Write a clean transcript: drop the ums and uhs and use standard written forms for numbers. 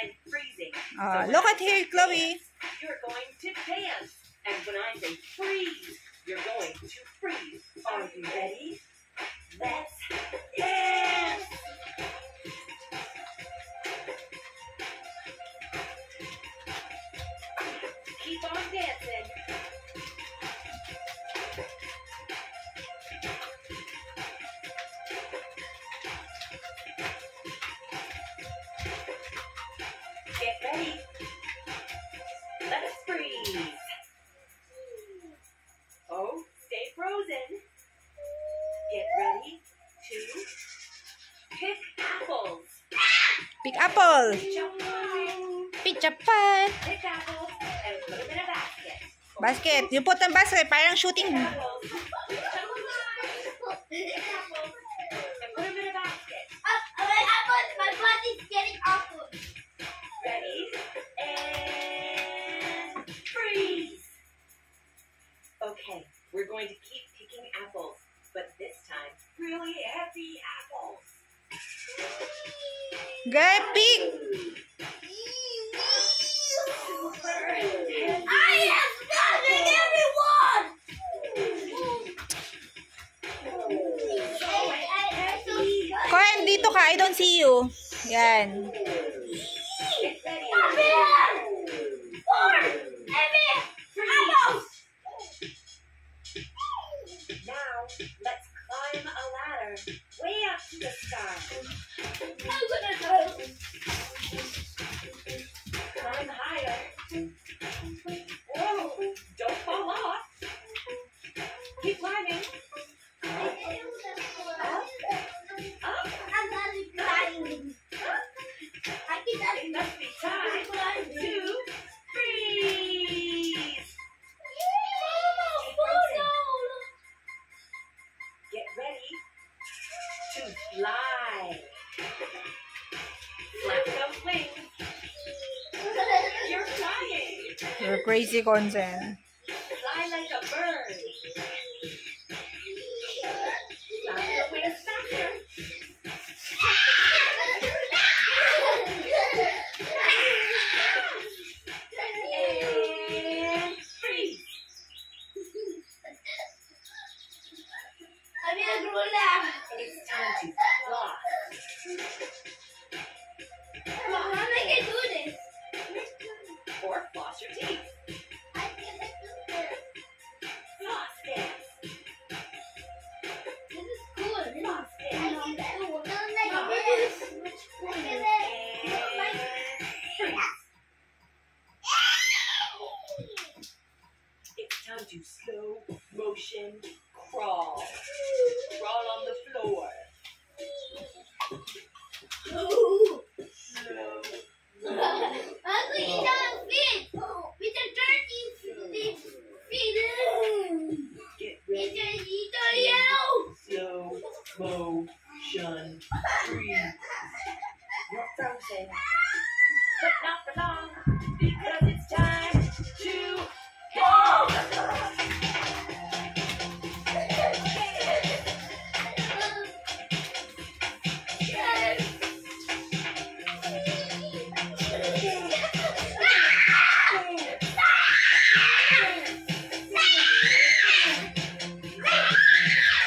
and freezing. Look at here, Chloe. You're going to dance. And when I say freeze, you're going to freeze. Are you ready? Let's dance! Keep on dancing. Get ready. Let's freeze. Oh, stay frozen. Get ready to pick apples. Pick apple. Jump high. Pick apple. Pick apples and put them in a basket. Basket. You put in basket. Parang shooting. Pick apples. Jump high. Pick apples and put them in a basket. My body's getting awkward. Ready? And freeze. Okay, we're going to keep picking apples, but this time, really heavy apples. Go pick. Super heavy. I am stopping everyone! So heavy. Cohen, dito ka. I don't see you. Yan. Get ready. Come here! Four! Heavy! Apples! Now, let's climb a ladder way up to the sky. I'm gonna go. Climb higher. Whoa, don't fall off. Keep climbing. Up. I'm not crying. I It must be time to freeze. Get ready to fly. Flap those wings. You're flying. You're crazy, Consen. Fly like a bird. Flap your wings faster. And freeze. I'm gonna grow up. It's time to floss. How am I gonna do this? Or floss your teeth. I can't do this. Floss dance. This is cool. Floss I dance. can do it. Not like this. Look at it. It's time to slow motion crawl. Crawl on the floor. Slow. Uncle, you don't fit. With the dirty feet. Get With ready. the yellow. Slow motion freeze. You're frozen, but not for long because it's